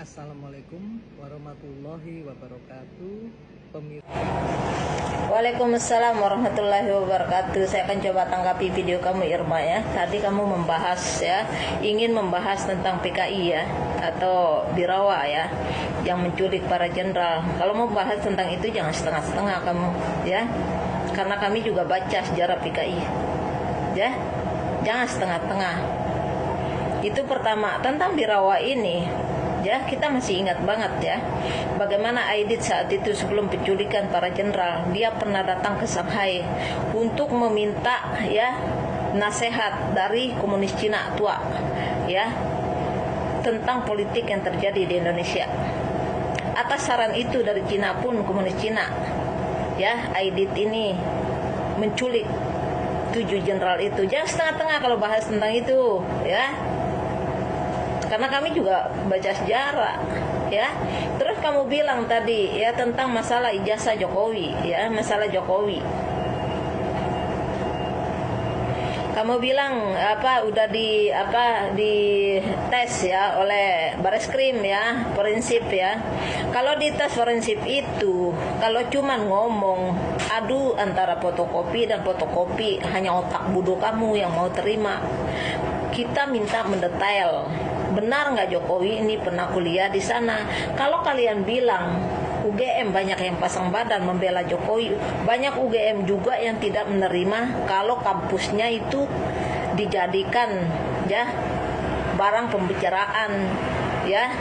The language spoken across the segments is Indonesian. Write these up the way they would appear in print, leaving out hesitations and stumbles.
Assalamualaikum warahmatullahi wabarakatuh. Waalaikumsalam warahmatullahi wabarakatuh. Saya akan coba tanggapi video kamu, Irma, ya. Tadi kamu membahas, ya, ingin membahas tentang PKI, ya, atau Birawa, ya, yang menculik para jenderal. Kalau mau bahas tentang itu jangan setengah-setengah kamu, ya, karena kami juga baca sejarah PKI, ya, jangan setengah-setengah. Itu pertama. Tentang Birawa ini, ya, kita masih ingat banget, ya, bagaimana Aidit saat itu sebelum penculikan para jenderal, dia pernah datang ke Shanghai untuk meminta, ya, nasihat dari komunis Cina tua, ya, tentang politik yang terjadi di Indonesia. Atas saran itu dari Cina pun, komunis Cina, ya, Aidit ini menculik 7 jenderal itu. Jangan setengah-tengah kalau bahas tentang itu, ya, karena kami juga baca sejarah, ya. Terus kamu bilang tadi, ya, tentang masalah ijazah Jokowi, ya, masalah Jokowi. Kamu bilang udah di tes, ya, oleh Bareskrim, ya, forensik, ya. Kalau di tes forensik itu, kalau cuman ngomong adu antara fotokopi dan fotokopi, hanya otak bodoh kamu yang mau terima. Kita minta mendetail. Benar nggak Jokowi ini pernah kuliah di sana? Kalau kalian bilang UGM banyak yang pasang badan membela Jokowi, banyak UGM juga yang tidak menerima kalau kampusnya itu dijadikan, ya, barang pembicaraan, ya,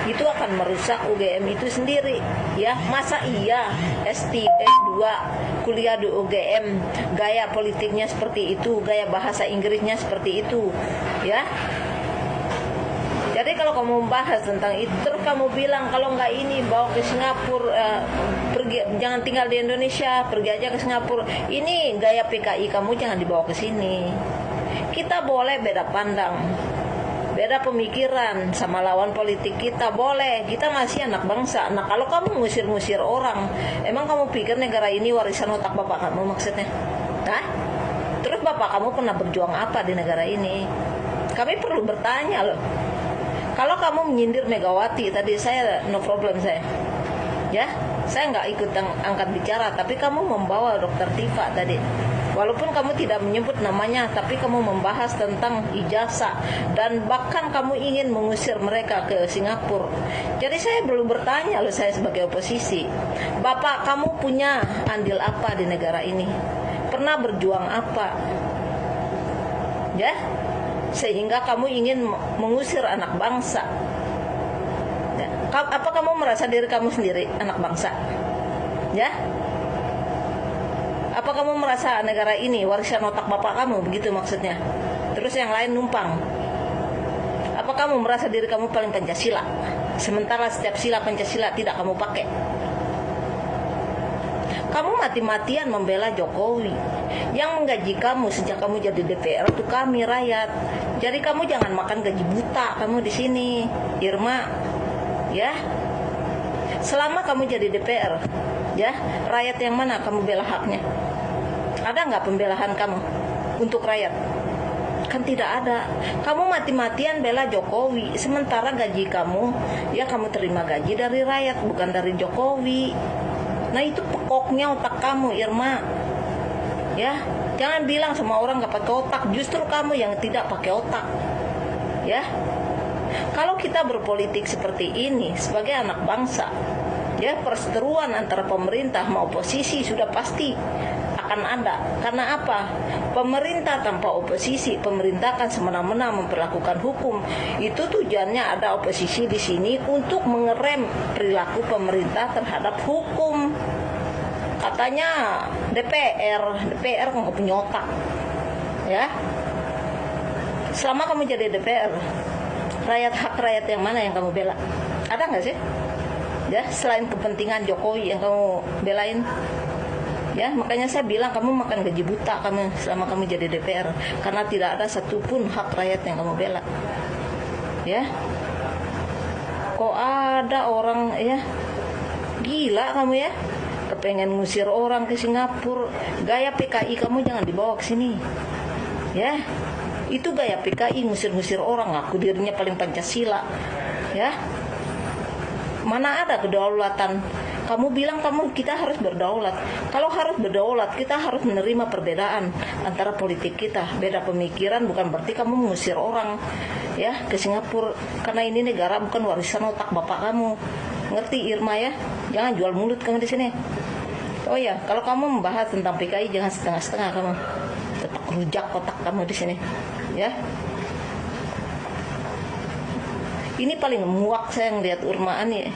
itu akan merusak UGM itu sendiri, ya. Masa iya S3, S2 kuliah di UGM gaya politiknya seperti itu, gaya bahasa Inggrisnya seperti itu, ya. Jadi kalau kamu membahas tentang itu, terus kamu bilang kalau nggak ini bawa ke Singapura, pergi, jangan tinggal di Indonesia, pergi aja ke Singapura. Ini gaya PKI kamu, jangan dibawa ke sini. Kita boleh beda pandang, beda pemikiran sama lawan politik kita, boleh. Kita masih anak bangsa. Nah, kalau kamu ngusir-ngusir orang, emang kamu pikir negara ini warisan otak bapak kamu maksudnya? Hah? Terus bapak kamu pernah berjuang apa di negara ini? Kami perlu bertanya loh. Kalau kamu menyindir Megawati tadi, saya no problem, ya, saya nggak ikut angkat bicara, tapi kamu membawa Dokter Tifa tadi, walaupun kamu tidak menyebut namanya, tapi kamu membahas tentang ijazah dan bahkan kamu ingin mengusir mereka ke Singapura. Jadi saya belum bertanya loh, saya sebagai oposisi, bapak kamu punya andil apa di negara ini? Pernah berjuang apa? Ya, sehingga kamu ingin mengusir anak bangsa, ya. Apa kamu merasa diri kamu sendiri anak bangsa, ya? Apa kamu merasa negara ini warisan otak bapak kamu, begitu maksudnya? Terus yang lain numpang. Apa kamu merasa diri kamu paling Pancasila, sementara setiap sila Pancasila tidak kamu pakai? Kamu mati-matian membela Jokowi. Yang menggaji kamu sejak kamu jadi DPR itu kami, rakyat. Jadi kamu jangan makan gaji buta kamu di sini, Irma, ya. Selama kamu jadi DPR, ya, rakyat yang mana kamu bela haknya? Ada nggak pembelaan kamu untuk rakyat? Kan tidak ada. Kamu mati-matian bela Jokowi, sementara gaji kamu, ya, kamu terima gaji dari rakyat, bukan dari Jokowi. Nah, itu pokoknya otak kamu, Irma, ya. Jangan bilang sama orang gak pakai otak, justru kamu yang tidak pakai otak, ya. Kalau kita berpolitik seperti ini sebagai anak bangsa, ya, perseteruan antara pemerintah sama oposisi sudah pasti akan ada. Karena apa? Pemerintah tanpa oposisi, pemerintah akan semena-mena memperlakukan hukum. Itu tujuannya ada oposisi di sini untuk mengerem perilaku pemerintah terhadap hukum. Katanya DPR kan nggak punya otak, ya. Selama kamu jadi DPR, hak rakyat yang mana yang kamu bela? Ada nggak sih? Ya, selain kepentingan Jokowi yang kamu belain. Ya, makanya saya bilang kamu makan gaji buta kamu selama kamu jadi DPR, karena tidak ada satupun hak rakyat yang kamu bela, ya. Kok ada orang, ya, gila kamu, ya, kepengen ngusir orang ke Singapura. Gaya PKI kamu jangan dibawa ke sini, ya. Itu gaya PKI, ngusir-ngusir orang, ngaku dirinya paling Pancasila, ya. Mana ada kedaulatan? Kamu bilang kita harus berdaulat. Kalau harus berdaulat, kita harus menerima perbedaan antara politik kita. Beda pemikiran bukan berarti kamu mengusir orang ya ke Singapura, karena ini negara bukan warisan otak bapak kamu. Ngerti Irma ya? Jangan jual mulut kamu di sini. Oh ya, kalau kamu membahas tentang PKI jangan setengah-setengah kamu. Tetap rujak otak kamu di sini. Ya. Ini paling muak saya ngelihat Irma ini.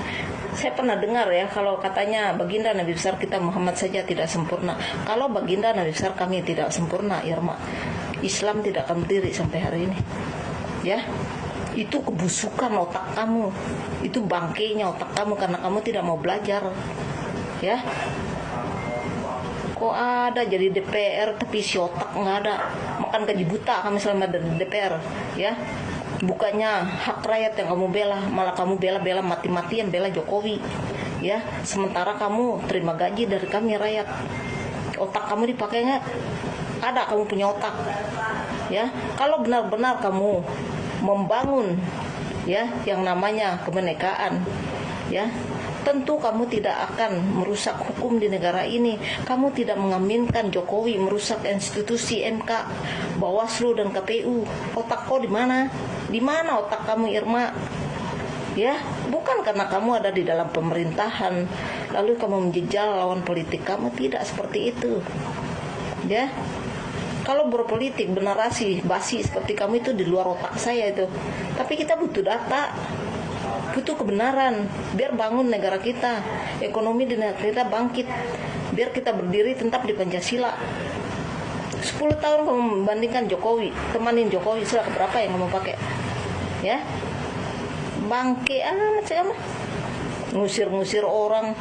Saya pernah dengar ya, kalau katanya baginda Nabi besar kita Muhammad saja tidak sempurna. Kalau baginda Nabi besar kami tidak sempurna, Irma, Islam tidak akan berdiri sampai hari ini. Ya, itu kebusukan otak kamu, itu bangkainya otak kamu karena kamu tidak mau belajar. Ya, kok ada jadi DPR tapi si otak nggak ada, makan gaji buta kamu selama di DPR. Ya, bukannya hak rakyat yang kamu bela, malah kamu bela mati-matian bela Jokowi. Ya, sementara kamu terima gaji dari kami rakyat. Otak kamu dipakai nggak? Ada kamu punya otak. Ya, kalau benar-benar kamu membangun ya yang namanya kebinekaan, ya tentu kamu tidak akan merusak hukum di negara ini. Kamu tidak mengaminkan Jokowi merusak institusi MK, Bawaslu dan KPU. Otak kau di mana? Di mana otak kamu, Irma? Ya, bukan karena kamu ada di dalam pemerintahan lalu kamu menjejal lawan politik kamu, tidak seperti itu. Ya. Kalau berpolitik bernarasi basi seperti kamu itu di luar otak saya itu. Tapi kita butuh data, butuh kebenaran, biar bangun negara kita, ekonomi di negara kita bangkit, biar kita berdiri tetap di Pancasila. 10 tahun kamu membandingkan Jokowi, temanin Jokowi, sudah berapa yang kamu pakai? Ya, bangke amat sih kamu, ngusir-ngusir orang,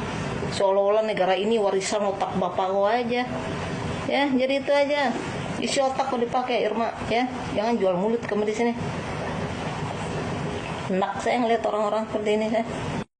seolah-olah negara ini warisan otak bapak gua aja. Ya, jadi itu aja. Isi otak kau dipakai, Irma, ya. Jangan jual mulut kamu di sini. Enak saya ngeliat orang-orang seperti ini saya.